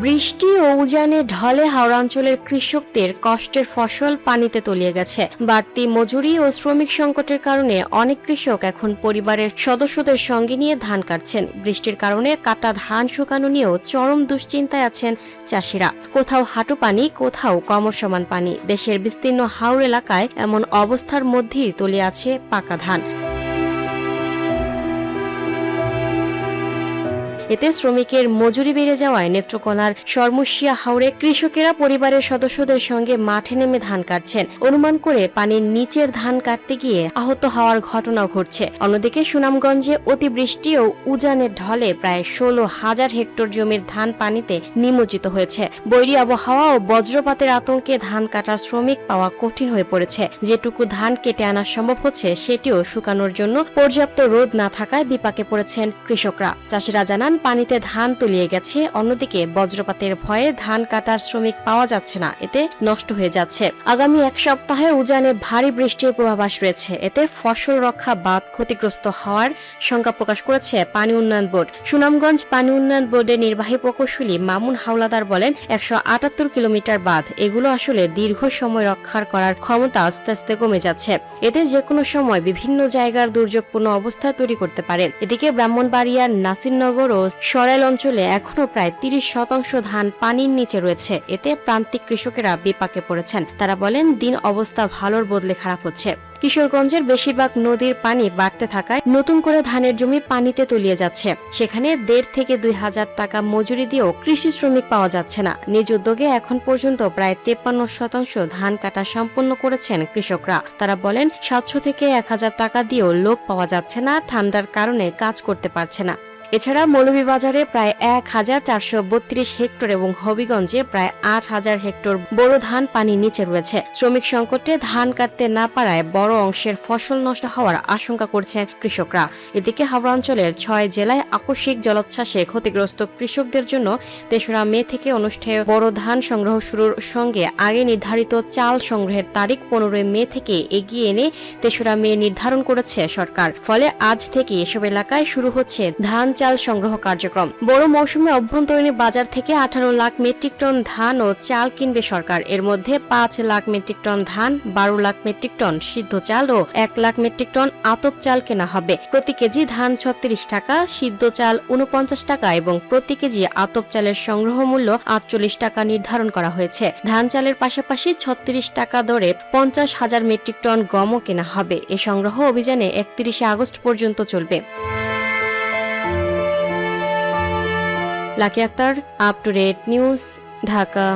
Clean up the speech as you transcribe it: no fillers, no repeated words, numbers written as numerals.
বৃষ্টি ও উজানে ঢলে হাওড়া অঞ্চলের কৃষকদের কষ্টের ফসল পানিতে তলিয়ে গেছে। বাড়তি মজুরি ও শ্রমিক সংকটের কারণে অনেক কৃষক এখন পরিবারের সদস্যদের সঙ্গে নিয়ে ধান কাটছেন। বৃষ্টির কারণে কাটা ধান শুকানো নিয়েও চরম দুশ্চিন্তায় আছেন চাষিরা। কোথাও হাঁটু পানি, কোথাও কমর সমান পানি। দেশের বিস্তীর্ণ হাওর এলাকায় এমন অবস্থার মধ্যেই তলিয়ে আছে পাকা ধান। এতে শ্রমিকের মজুরি বেড়ে যাওয়ায় নেত্রকোনার সরমুশিয়া হাওরে কৃষকেরা পরিবারের সদস্যদের সঙ্গে মাঠে নেমে ধান কাটছেন। অনুমান করে পানির নিচের ধান কাটতে গিয়ে আহত হওয়ার ঘটনাও ঘটছে। অন্যদিকে সুনামগঞ্জে অতিবৃষ্টি ও উজানের ঢলে প্রায় 16,000 হেক্টর জমির ধান পানিতে নিমজ্জিত হয়েছে। বৈরী আবহাওয়া ও বজ্রপাতের আতঙ্কে ধান কাটার শ্রমিক পাওয়া কঠিন হয়ে পড়েছে। যেটুকু ধান কেটে আনা সম্ভব হচ্ছে সেটিও শুকানোর জন্য পর্যাপ্ত রোদ না থাকায় বিপাকে পড়েছেন কৃষকরা। চাষিরা জানান, পানিতে ধান তলিয়ে গেছে। অন্যদিকে বজ্রপাতের ভয়ে ধান কাটার শ্রমিক পাওয়া যাচ্ছে না, এতে নষ্ট হয়ে যাচ্ছে। আগামী এক সপ্তাহে উজানে ভারী বৃষ্টির পূর্বাভাস রয়েছে। এতে ফসল রক্ষা বাঁধ ক্ষতিগ্রস্ত হওয়ার শঙ্কা প্রকাশ করেছে পানি উন্নয়ন বোর্ড। সুনামগঞ্জ পানি উন্নয়ন বোর্ডের নির্বাহী প্রকৌশলী মামুন হাওলাদার বলেন, 178 কিলোমিটার বাঁধ, এগুলো আসলে দীর্ঘ সময় রক্ষার করার ক্ষমতা আস্তে আস্তে কমে যাচ্ছে। এতে যে কোনো সময় বিভিন্ন জায়গার দুর্যোগপূর্ণ অবস্থা তৈরি করতে পারে। এদিকে ব্রাহ্মণবাড়িয়ার নাসিরনগর ও সরাইল অঞ্চলে এখনো প্রায় 30% ধান পানির নিচে রয়েছে। এতে প্রান্তিক কৃষকেরা বিপাকে পড়েছেন। তারা বলেন, দিন অবস্থা ভালোর বদলে খারাপ হচ্ছে। কিশোরগঞ্জের বেশিরভাগ নদীর পানি বাড়তে থাকায় নতুন করে ধানের জমি পানিতে তলিয়ে যাচ্ছে। সেখানে 1,500 থেকে 2,000 টাকা মজুরি দিয়েও কৃষি শ্রমিক পাওয়া যাচ্ছে না। নিজ উদ্যোগে এখন পর্যন্ত প্রায় 53% ধান কাটা সম্পন্ন করেছেন কৃষকরা। তারা বলেন, 700 থেকে 1,000 টাকা দিয়েও লোক পাওয়া যাচ্ছে না, ঠান্ডার কারণে কাজ করতে পারছে না। এছাড়া মৌলভীবাজারে প্রায় 1,432 হেক্টর এবং হবিগঞ্জে প্রায় 8,000 হেক্টর বোরো ধান পানির নিচে রয়েছে। শ্রমিক সংকটে ধান কাটতে না পারায় বড় অংশের ফসল নষ্ট হওয়ার আশঙ্কা করছেন কৃষকরা। এদিকে হাওড়া অঞ্চলের 6 জেলায় আকস্মিক জলোচ্ছ্বাসে ক্ষতিগ্রস্ত কৃষকদের জন্য 3রা মে থেকে অনুষ্ঠেয় বড় ধান সংগ্রহ শুরুর সঙ্গে আগে নির্ধারিত চাল সংগ্রহের তারিখ 15 মে থেকে এগিয়ে এনে 3রা মে নির্ধারণ করেছে সরকার। ফলে আজ থেকে এসব এলাকায় শুরু হচ্ছে ধান চাল সংগ্রহ কার্যক্রম। বড় মৌসুমে অভ্যন্তরীণ বাজার থেকে 18 লাখ মেট্রিক টন ধান ও চাল কিনবে সরকার। এর মধ্যে 5 লাখ মেট্রিক টন ধান, 12 লাখ মেট্রিক টন সিদ্ধ চাল ও 1 লাখ মেট্রিক টন আতপ চাল কেনা হবে। প্রতি কেজি ধান 36 টাকা, সিদ্ধ চাল 49 টাকা এবং প্রতি কেজি আতপ চালের সংগ্রহ মূল্য 48 টাকা নির্ধারণ করা হয়েছে। ধান চালের পাশাপাশি 36 টাকা দরে 50,000 মেট্রিক টন গমও কেনা হবে। এই সংগ্রহ অভিযানে 31 আগস্ট পর্যন্ত চলবে। Lucky Akter, up to date news, Dhaka.